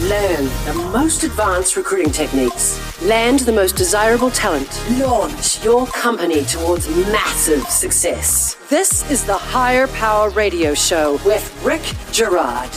Learn the most advanced recruiting techniques. Land the most desirable talent. Launch your company towards massive success. This is the Higher Power Radio Show with Rick Girard.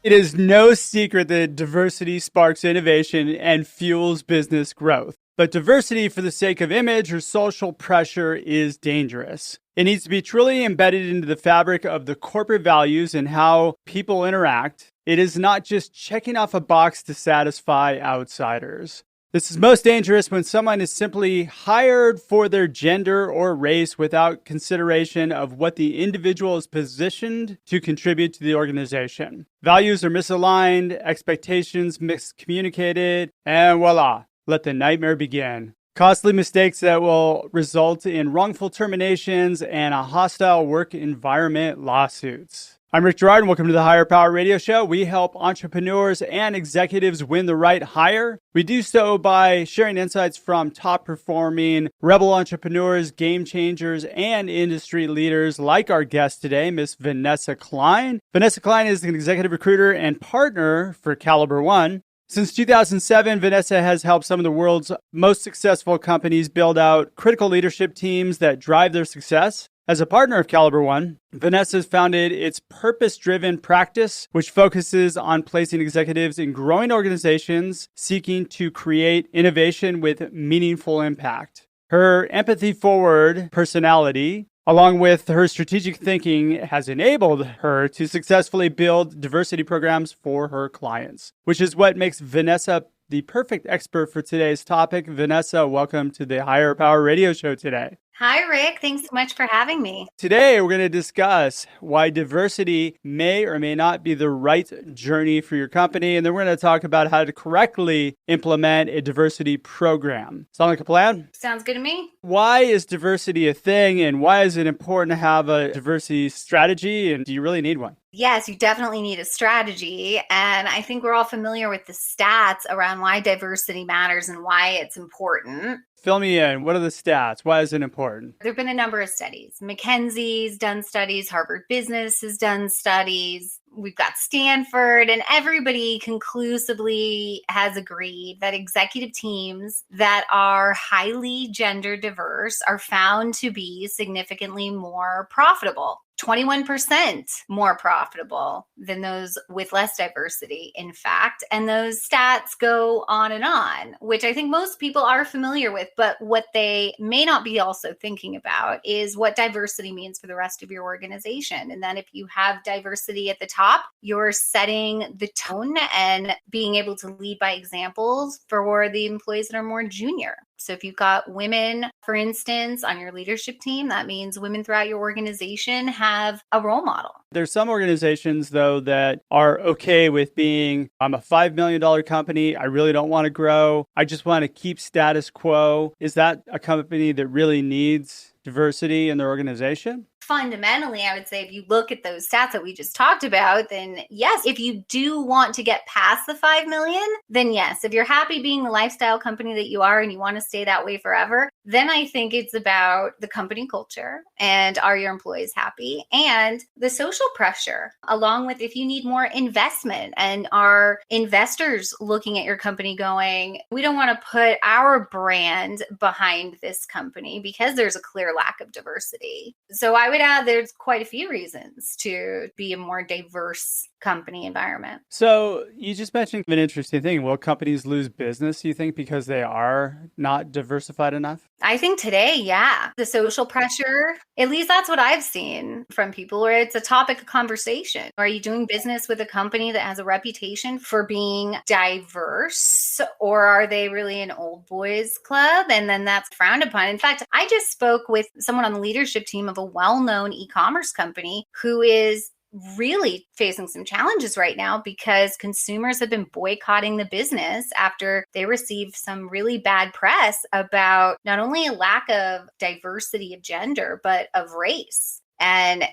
It is no secret that diversity sparks innovation and fuels business growth. But diversity for the sake of image or social pressure is dangerous. It needs to be truly embedded into the fabric of the corporate values and how people interact. It is not just checking off a box to satisfy outsiders. This is most dangerous when someone is simply hired for their gender or race without consideration of what the individual is positioned to contribute to the organization. Values are misaligned, expectations miscommunicated, and voila, let the nightmare begin. Costly mistakes that will result in wrongful terminations and a hostile work environment lawsuits. I'm Rick Girard, and welcome to the Higher Power Radio Show. We help entrepreneurs and executives win the right hire. We do so by sharing insights from top-performing rebel entrepreneurs, game changers, and industry leaders like our guest today, Miss Venesa Klein. Venesa Klein is an executive recruiter and partner for Calibre One. Since 2007, Venesa has helped some of the world's most successful companies build out critical leadership teams that drive their success. As a partner of Calibre One, Venesa has founded its purpose-driven practice, which focuses on placing executives in growing organizations seeking to create innovation with meaningful impact. Her empathy-forward personality, along with her strategic thinking, has enabled her to successfully build diversity programs for her clients, which is what makes Venesa the perfect expert for today's topic. Venesa, welcome to the Higher Power Radio Show today. Hi, Rick. Thanks so much for having me. Today, we're going to discuss why diversity may or may not be the right journey for your company. And then we're going to talk about how to correctly implement a diversity program. Sound like a plan? Sounds good to me. Why is diversity a thing, and why is it important to have a diversity strategy? And do you really need one? Yes, you definitely need a strategy. And I think we're all familiar with the stats around why diversity matters and why it's important. Fill me in. What are the stats? Why is it important? There have been a number of studies. McKinsey's done studies. Harvard Business has done studies. We've got Stanford, and everybody conclusively has agreed that executive teams that are highly gender diverse are found to be significantly more profitable. 21% more profitable than those with less diversity, in fact. And those stats go on, which I think most people are familiar with. But what they may not be also thinking about is what diversity means for the rest of your organization. And then if you have diversity at the top, you're setting the tone and being able to lead by examples for the employees that are more junior. So if you've got women, for instance, on your leadership team, that means women throughout your organization have a role model. There's some organizations, though, that are okay with being, I'm a $5 million company. I really don't want to grow. I just want to keep status quo. Is that a company that really needs diversity in their organization? Fundamentally, I would say if you look at those stats that we just talked about, then yes, if you do want to get past the 5 million, then yes, if you're happy being the lifestyle company that you are and you want to stay that way forever, then I think it's about the company culture and are your employees happy and the social pressure, along with if you need more investment and are investors looking at your company going, we don't want to put our brand behind this company because there's a clear lack of diversity. So I would add there's quite a few reasons to be a more diverse company environment. So you just mentioned an interesting thing. Will companies lose business, you think, because they are not diversified enough? I think today, yeah. The social pressure, at least that's what I've seen from people where it's a topic of conversation. Are you doing business with a company that has a reputation for being diverse, or are they really an old boys club? And then that's frowned upon. In fact, I just spoke with someone on the leadership team of a well-known e-commerce company who is really facing some challenges right now because consumers have been boycotting the business after they received some really bad press about not only a lack of diversity of gender, but of race. And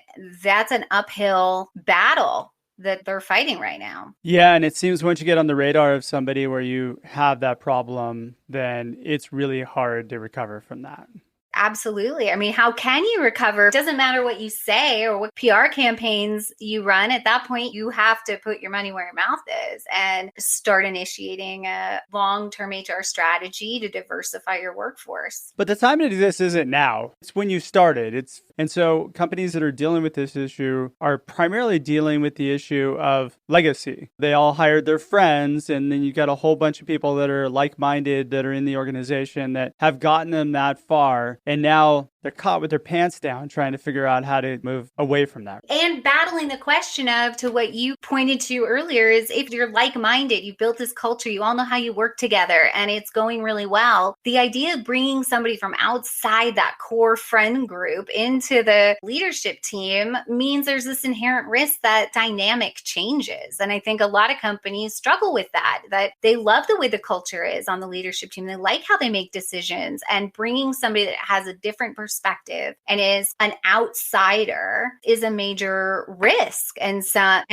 that's an uphill battle that they're fighting right now. Yeah, and it seems once you get on the radar of somebody where you have that problem, then it's really hard to recover from that. Absolutely. I mean, how can you recover? It doesn't matter what you say or what PR campaigns you run. At that point, you have to put your money where your mouth is and start initiating a long-term HR strategy to diversify your workforce. But the time to do this isn't now. It's when you started. And so companies that are dealing with this issue are primarily dealing with the issue of legacy. They all hired their friends, and then you got a whole bunch of people that are like-minded that are in the organization that have gotten them that far. And now they're caught with their pants down trying to figure out how to move away from that. And battling the question of, to what you pointed to earlier, is if you're like-minded, you built this culture, you all know how you work together and it's going really well. The idea of bringing somebody from outside that core friend group into the leadership team means there's this inherent risk that dynamic changes. And I think a lot of companies struggle with that they love the way the culture is on the leadership team. They like how they make decisions, and bringing somebody that has a different perspective and is an outsider is a major risk. And I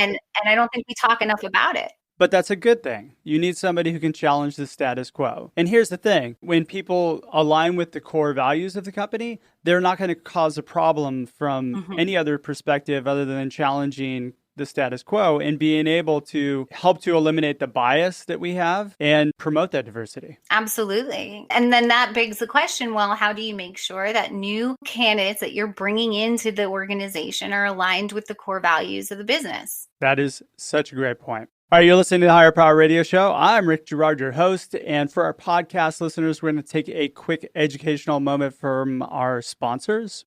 don't think we talk enough about it. But that's a good thing. You need somebody who can challenge the status quo. And here's the thing. When people align with the core values of the company, they're not going to cause a problem from any other perspective other than challenging the status quo and being able to help to eliminate the bias that we have and promote that diversity. Absolutely. And then that begs the question, well, how do you make sure that new candidates that you're bringing into the organization are aligned with the core values of the business? That is such a great point. All right, you're listening to the Higher Power Radio Show. I'm Rick Girard, your host. And for our podcast listeners, we're going to take a quick educational moment from our sponsors.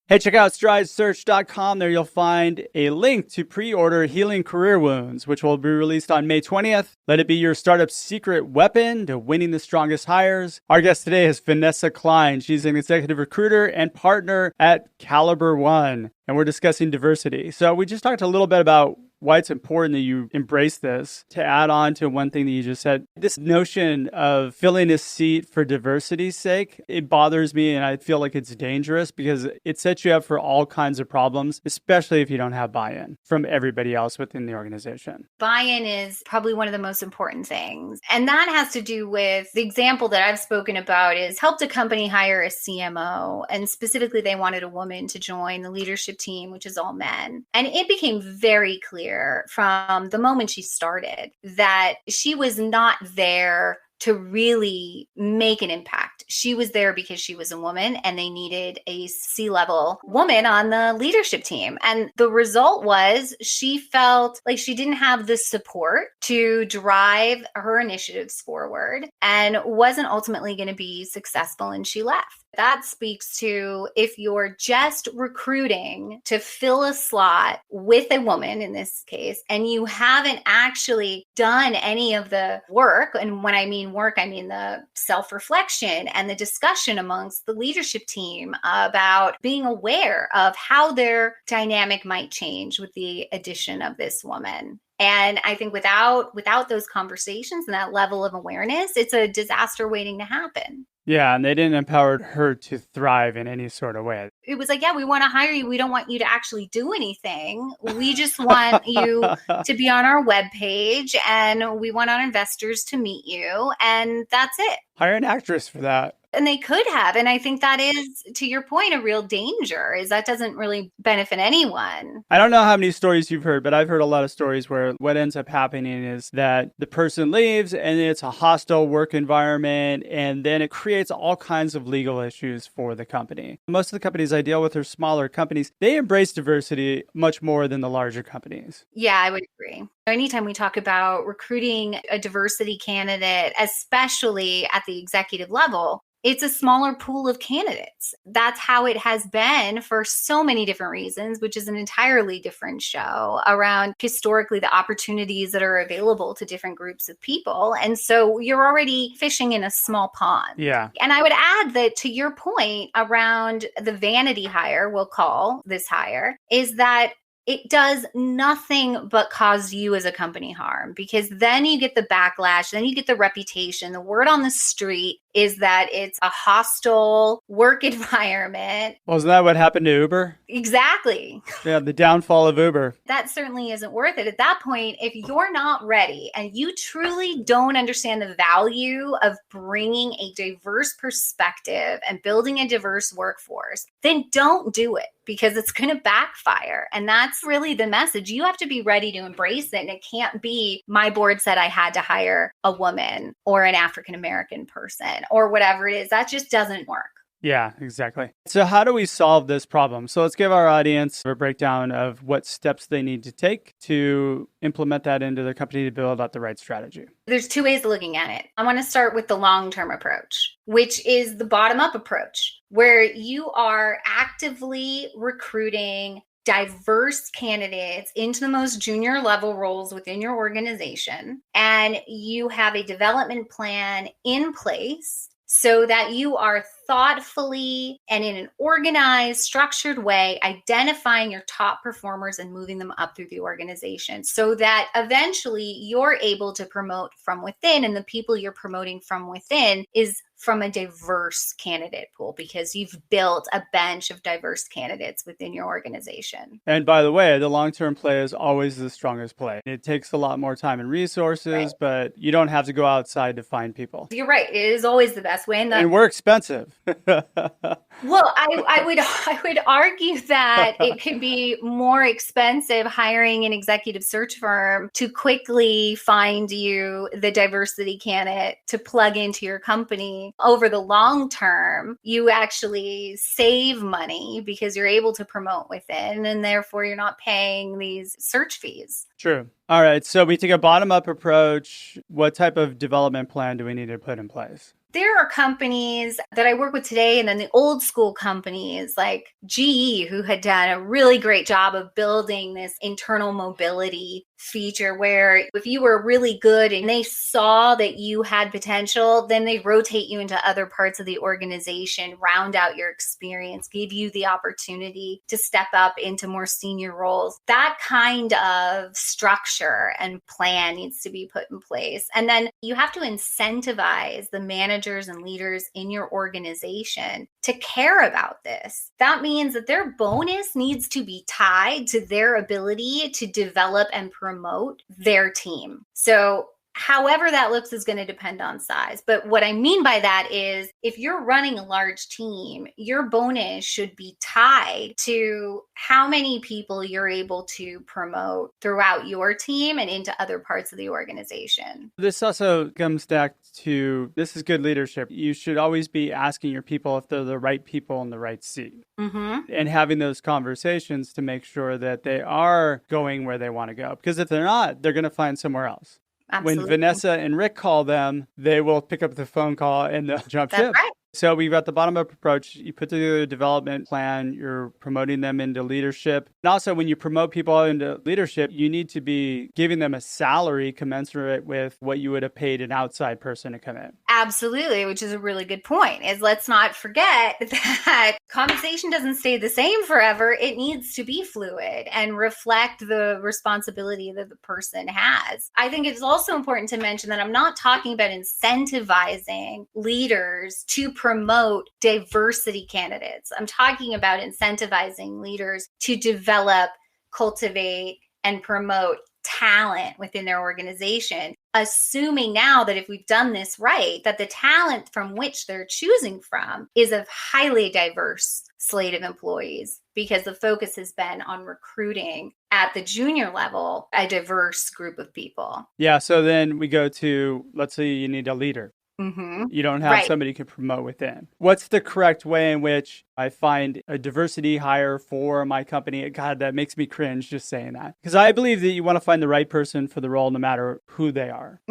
Hey, check out stridesearch.com. There you'll find a link to pre-order Healing Career Wounds, which will be released on May 20th. Let it be your startup's secret weapon to winning the strongest hires. Our guest today is Venesa Klein. She's an executive recruiter and partner at Calibre One, and we're discussing diversity. So we just talked a little bit about why it's important that you embrace this. To add on to one thing that you just said, this notion of filling a seat for diversity's sake, it bothers me, and I feel like it's dangerous because it sets you up for all kinds of problems, especially if you don't have buy-in from everybody else within the organization. Buy-in is probably one of the most important things. And that has to do with the example that I've spoken about is helped a company hire a CMO, and specifically they wanted a woman to join the leadership team, which is all men. And it became very clear from the moment she started that she was not there to really make an impact. She was there because she was a woman and they needed a C-level woman on the leadership team. And the result was she felt like she didn't have the support to drive her initiatives forward and wasn't ultimately going to be successful, and she left. That speaks to, if you're just recruiting to fill a slot with a woman in this case, and you haven't actually done any of the work, and when I mean work, I mean the self-reflection and the discussion amongst the leadership team about being aware of how their dynamic might change with the addition of this woman. And I think without those conversations and that level of awareness, it's a disaster waiting to happen. Yeah, and they didn't empower her to thrive in any sort of way. It was like, yeah, we want to hire you. We don't want you to actually do anything. We just want you to be on our webpage, and we want our investors to meet you. And that's it. Hire an actress for that. And they could have. And I think that is, to your point, a real danger, is that doesn't really benefit anyone. I don't know how many stories you've heard, but I've heard a lot of stories where what ends up happening is that the person leaves and it's a hostile work environment, and then it creates all kinds of legal issues for the company. Most of the companies I deal with are smaller companies. They embrace diversity much more than the larger companies. Yeah, I would agree. Anytime we talk about recruiting a diversity candidate, especially at the executive level, it's a smaller pool of candidates. That's how it has been for so many different reasons, which is an entirely different show around historically the opportunities that are available to different groups of people. And so you're already fishing in a small pond. Yeah. And I would add that, to your point around the vanity hire, we'll call this hire, is that it does nothing but cause you as a company harm, because then you get the backlash, then you get the reputation. The word on the street is that it's a hostile work environment. Well, isn't that what happened to Uber? Exactly. Yeah, the downfall of Uber. That certainly isn't worth it. At that point, if you're not ready and you truly don't understand the value of bringing a diverse perspective and building a diverse workforce, then don't do it, because it's going to backfire. And that's really the message. You have to be ready to embrace it. And it can't be, my board said I had to hire a woman or an African-American person or whatever it is. That just doesn't work. Yeah, exactly. So how do we solve this problem? So let's give our audience a breakdown of what steps they need to take to implement that into their company to build out the right strategy. There's two ways of looking at it. I want to start with the long-term approach, which is the bottom-up approach, where you are actively recruiting diverse candidates into the most junior level roles within your organization. And you have a development plan in place so that you are thoughtfully and in an organized, structured way identifying your top performers and moving them up through the organization, so that eventually you're able to promote from within, and the people you're promoting from within is from a diverse candidate pool, because you've built a bench of diverse candidates within your organization. And by the way, the long-term play is always the strongest play. It takes a lot more time and resources, right, but you don't have to go outside to find people. You're right. It is always the best way. And we're expensive. Well, I would argue that it could be more expensive hiring an executive search firm to quickly find you the diversity candidate to plug into your company. Over the long term, you actually save money because you're able to promote within, and therefore you're not paying these search fees. True. All right. So we take a bottom-up approach. What type of development plan do we need to put in place? There are companies that I work with today, and then the old school companies like GE, who had done a really great job of building this internal mobility feature where if you were really good and they saw that you had potential, then they rotate you into other parts of the organization, round out your experience, give you the opportunity to step up into more senior roles. That kind of structure and plan needs to be put in place. And then you have to incentivize the managers and leaders in your organization to care about this. That means that their bonus needs to be tied to their ability to develop and promote their team. So however that looks is going to depend on size. But what I mean by that is if you're running a large team, your bonus should be tied to how many people you're able to promote throughout your team and into other parts of the organization. This also comes back to, this is good leadership. You should always be asking your people if they're the right people in the right seat, and having those conversations to make sure that they are going where they want to go. Because if they're not, they're going to find somewhere else. Absolutely. When Vanessa and Rick call them, they will pick up the phone call and they'll jump ship. Right. So we've got the bottom-up approach. You put together a development plan. You're promoting them into leadership. And also, when you promote people into leadership, you need to be giving them a salary commensurate with what you would have paid an outside person to come in. Absolutely, which is a really good point. Is let's not forget that compensation doesn't stay the same forever. It needs to be fluid and reflect the responsibility that the person has. I think it's also important to mention that I'm not talking about incentivizing leaders to promote diversity candidates. I'm talking about incentivizing leaders to develop, cultivate, and promote talent within their organization, assuming now that if we've done this right, that the talent from which they're choosing from is a highly diverse slate of employees, because the focus has been on recruiting at the junior level a diverse group of people. Yeah, so then we go to, let's say you need a leader. You don't have somebody who can promote within. What's the correct way in which I find a diversity hire for my company? God, that makes me cringe just saying that. Because I believe that you want to find the right person for the role no matter who they are.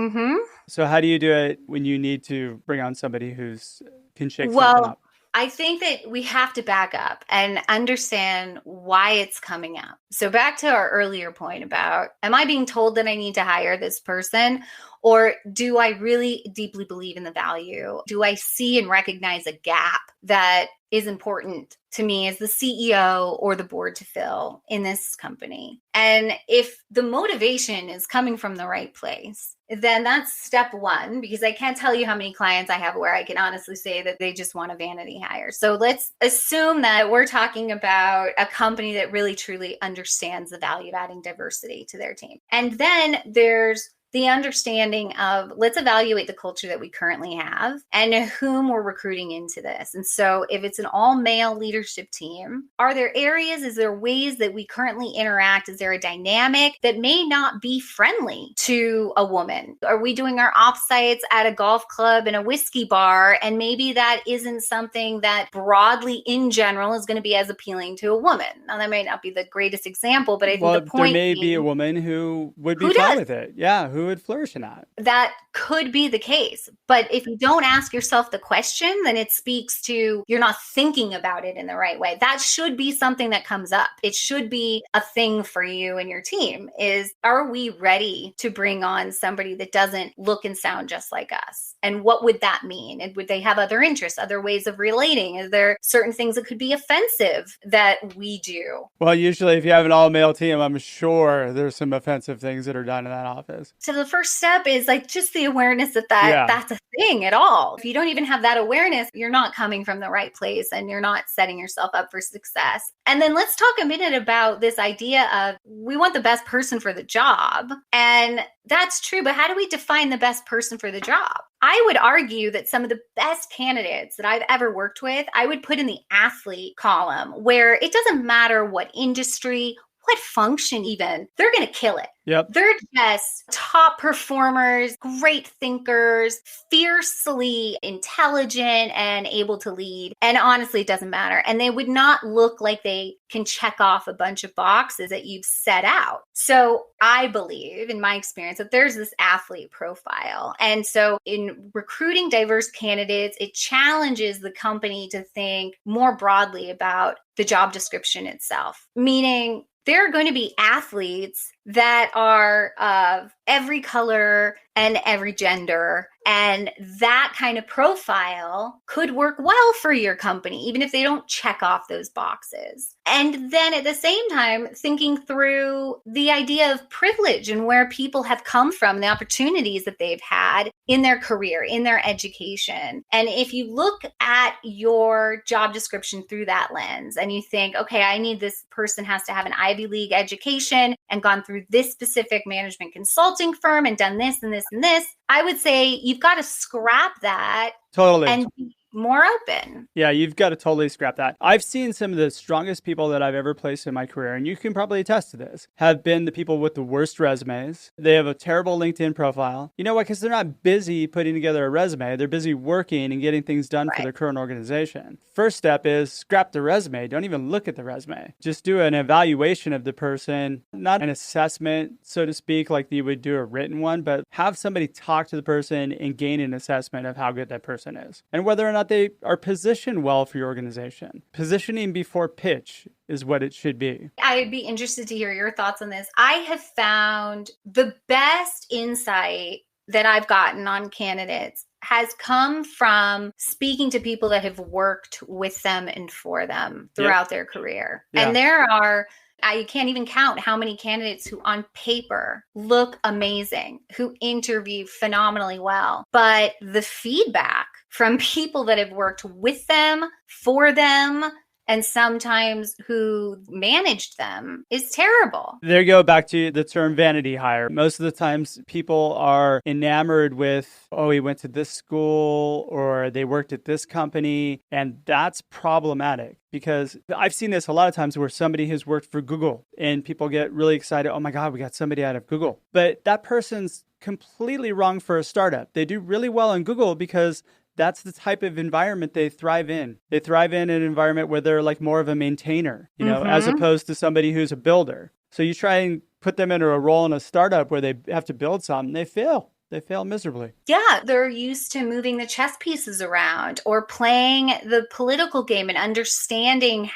So how do you do it when you need to bring on somebody who's can shake something up? I think that we have to back up and understand why it's coming up. So back to our earlier point about, am I being told that I need to hire this person, Or do I really deeply believe in the value? Do I see and recognize a gap that is important to me as the CEO or the board to fill in this company? And if the motivation is coming from the right place, then that's step one, because I can't tell you how many clients I have where I can honestly say that they just want a vanity hire. So let's assume that we're talking about a company that really truly understands the value of adding diversity to their team. And then there's the understanding of, let's evaluate the culture that we currently have and whom we're recruiting into this. And so if it's an all male leadership team, are there areas, is there ways that we currently interact? Is there a dynamic that may not be friendly to a woman? Are we doing our offsites at a golf club and a whiskey bar? And maybe that isn't something that broadly in general is going to be as appealing to a woman. Now that may not be the greatest example, but I think the point there may be a woman who would be fine with it. Yeah. Who would flourish in that? That could be the case. But if you don't ask yourself the question, then it speaks to you're not thinking about it in the right way. That should be something that comes up. It should be a thing for you and your team is, are we ready to bring on somebody that doesn't look and sound just like us? And what would that mean? And would they have other interests, other ways of relating? Is there certain things that could be offensive that we do? Well, usually if you have an all-male team, I'm sure there's some offensive things that are done in that office. So the first step is like just the awareness that that's a thing at all. If you don't even have that awareness, you're not coming from the right place and you're not setting yourself up for success. And then let's talk a minute about this idea of we want the best person for the job. And that's true, but how do we define the best person for the job? I would argue that some of the best candidates that I've ever worked with, I would put in the athlete column, where it doesn't matter what industry, what function even, they're going to kill it. Yep. They're just top performers, great thinkers, fiercely intelligent and able to lead. And honestly, it doesn't matter. And they would not look like they can check off a bunch of boxes that you've set out. So I believe, in my experience, that there's this athlete profile. And so in recruiting diverse candidates, it challenges the company to think more broadly about the job description itself, meaning there are going to be athletes that are of every color and every gender. And that kind of profile could work well for your company, even if they don't check off those boxes. And then at the same time, thinking through the idea of privilege and where people have come from, the opportunities that they've had in their career, in their education. And if you look at your job description through that lens and you think, okay, I need this person has to have an Ivy League education and gone through this specific management consulting firm and done this and this and this, I would say you've got to scrap that. Totally. And be more open. Yeah, you've got to totally scrap that. I've seen some of the strongest people that I've ever placed in my career, and you can probably attest to this, have been the people with the worst resumes. They have a terrible LinkedIn profile. You know what? Because they're not busy putting together a resume. They're busy working and getting things done for their current organization. First step is scrap the resume. Don't even look at the resume. Just do an evaluation of the person, not an assessment, so to speak, like you would do a written one, but have somebody talk to the person and gain an assessment of how good that person is and whether or not they are positioned well for your organization. Positioning before pitch is what it should be. I'd be interested to hear your thoughts on this. I have found the best insight that I've gotten on candidates has come from speaking to people that have worked with them and for them throughout their career. Yeah. And there are, I can't even count how many candidates who on paper look amazing, who interview phenomenally well. But the feedback from people that have worked with them, for them, and sometimes who managed them is terrible. There you go, back to the term vanity hire. Most of the times people are enamored with, oh, he went to this school or they worked at this company. And that's problematic because I've seen this a lot of times where somebody has worked for Google and people get really excited. Oh my God, we got somebody out of Google. But that person's completely wrong for a startup. They do really well in Google because that's the type of environment they thrive in. They thrive in an environment where they're like more of a maintainer, you know, as opposed to somebody who's a builder. So you try and put them into a role in a startup where they have to build something, they fail. they fail miserably. Yeah, they're used to moving the chess pieces around or playing the political game and understanding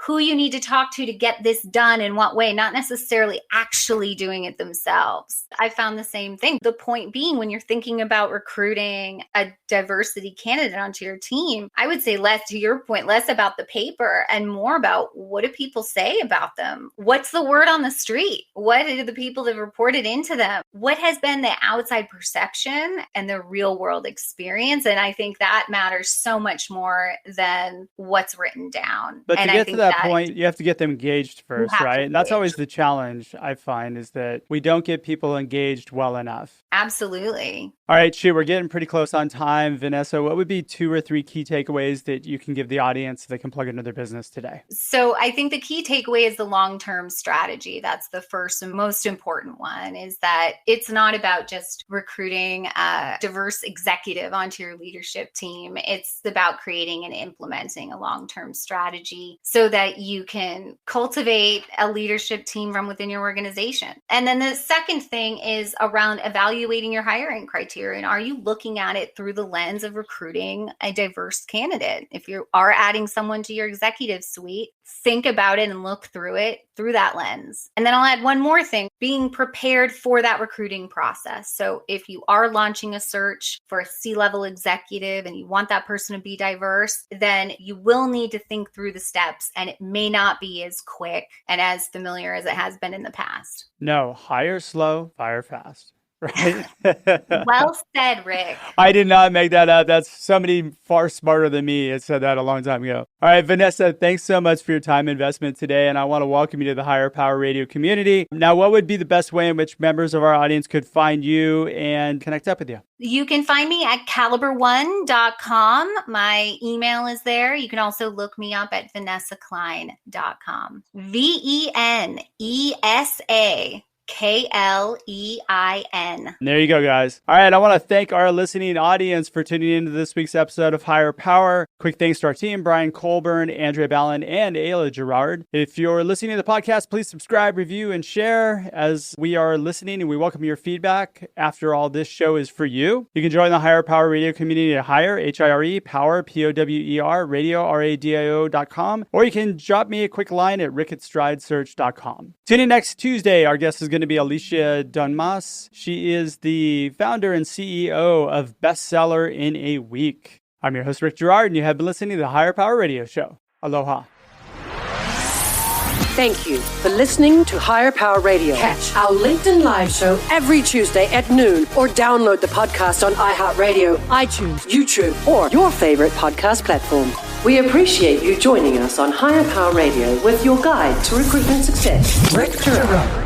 who you need to talk to get this done in what way, not necessarily actually doing it themselves. I found the same thing. The point being, when you're thinking about recruiting a diversity candidate onto your team, I would say less, to your point, less about the paper and more about what do people say about them? What's the word on the street? What are the people that reported into them? What has been the outside perception and the real world experience? And I think that matters so much more than what's written down. But and to get to that point, you have to get them engaged first, right? And that's always the challenge, I find, is that we don't get people engaged well enough. Absolutely. All right, Shu, we're getting pretty close on time. Vanessa, what would be 2 or 3 key takeaways that you can give the audience so they can plug into their business today? So I think the key takeaway is the long-term strategy. That's the first and most important one, is that it's not about just recruiting a diverse executive onto your leadership team. It's about creating and implementing a long-term strategy so that you can cultivate a leadership team from within your organization. And then the second thing is around evaluating your hiring criteria. And are you looking at it through the lens of recruiting a diverse candidate? If you are adding someone to your executive suite, think about it and look through it through that lens. And then I'll add one more thing, being prepared for that recruiting process. So if you are launching a search for a C-level executive and you want that person to be diverse, then you will need to think through the steps, and it may not be as quick and as familiar as it has been in the past. No, hire slow, fire fast. Right? Well said, Rick. I did not make that up. That's somebody far smarter than me had said that a long time ago. All right, Vanessa, thanks so much for your time investment today. And I want to welcome you to the Higher Power Radio community. Now, what would be the best way in which members of our audience could find you and connect up with you? You can find me at calibreone.com. My email is there. You can also look me up at vanessaklein.com. VENESA. KLEIN. There you go, guys. All right, I want to thank our listening audience for tuning into this week's episode of Higher Power. Quick thanks to our team, Brian Colburn, Andrea Ballin, and Ayla Gerard. If you're listening to the podcast, please subscribe, review, and share as we are listening, and we welcome your feedback. After all, this show is for you. You can join the Higher Power Radio community at Higher, H-I-R-E, Power, P-O-W-E-R, radio, R-A-D-I-O.com, or you can drop me a quick line at rick@stridesearch.com. Tune in next Tuesday. Our guest is going to be Alicia Dunmas. She is the founder and CEO of Bestseller in a Week. I'm your host, Rick Gerard, and you have been listening to the Higher Power Radio Show. Aloha. Thank you for listening to Higher Power Radio. Catch our LinkedIn Live show every Tuesday at noon, or download the podcast on iHeartRadio, iTunes, YouTube, or your favorite podcast platform. We appreciate you joining us on Higher Power Radio with your guide to recruitment success, Rick Gerard.